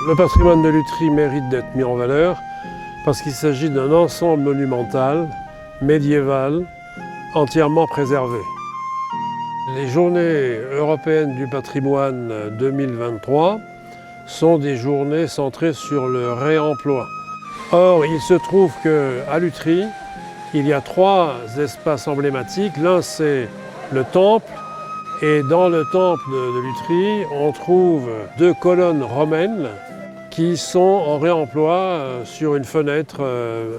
Le patrimoine de Lutry mérite d'être mis en valeur parce qu'il s'agit d'un ensemble monumental, médiéval, entièrement préservé. Les Journées européennes du patrimoine 2023 sont des journées centrées sur le réemploi. Or, il se trouve qu'à Lutry, il y a 3 espaces emblématiques. L'un, c'est le temple. Et dans le temple de Lutry, on trouve 2 colonnes romaines qui sont en réemploi sur une fenêtre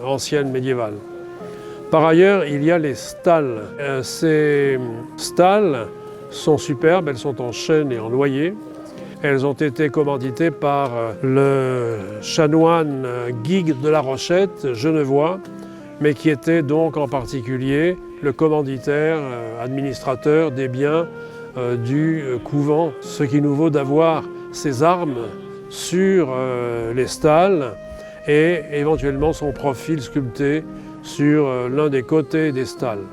ancienne médiévale. Par ailleurs, il y a les stalles. Ces stalles sont superbes, elles sont en chêne et en noyer. Elles ont été commanditées par le chanoine Guy de la Rochette, genevois, mais qui était donc en particulier le commanditaire, administrateur des biens du couvent. Ce qui nous vaut d'avoir ces armes sur les stalles et éventuellement son profil sculpté sur l'un des côtés des stalles.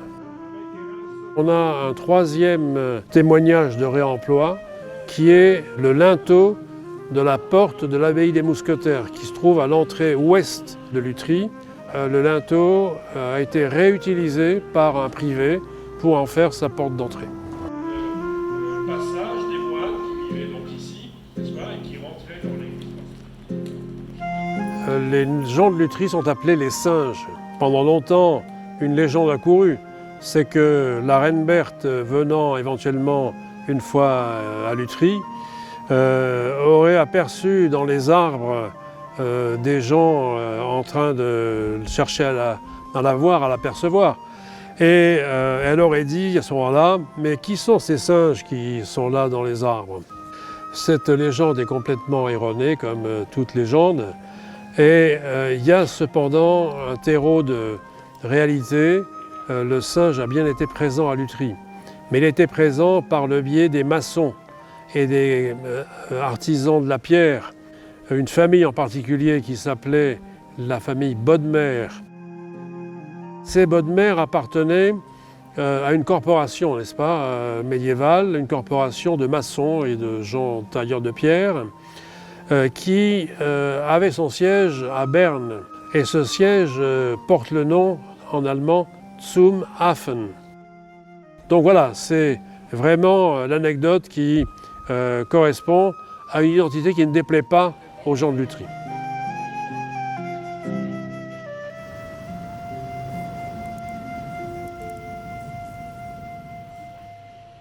On a un 3e témoignage de réemploi qui est le linteau de la porte de l'abbaye des Mousquetaires qui se trouve à l'entrée ouest de Lutry. Le linteau a été réutilisé par un privé pour en faire sa porte d'entrée. Le passage des moines qui vivaient donc ici, n'est-ce pas, et qui rentraient dans l'église. Les gens de Lutry sont appelés les singes. Pendant longtemps, une légende a couru, c'est que la reine Berthe, venant éventuellement une fois à Lutry, aurait aperçu dans les arbres des gens en train de chercher à la voir, à l'apercevoir. Et elle aurait dit à ce moment-là, mais qui sont ces singes qui sont là dans les arbres? Cette légende est complètement erronée, comme toute légende. Et il y a cependant un terreau de réalité. Le singe a bien été présent à Lutry, mais il était présent par le biais des maçons et des artisans de la pierre. Une famille en particulier qui s'appelait la famille Bodmer. Ces Bodmer appartenaient à une corporation, n'est-ce pas, médiévale, une corporation de maçons et de gens tailleurs de pierre, qui avait son siège à Berne. Et ce siège porte le nom en allemand zum Hafen. Donc voilà, c'est vraiment l'anecdote qui correspond à une identité qui ne déplaît pas aux gens de Lutry.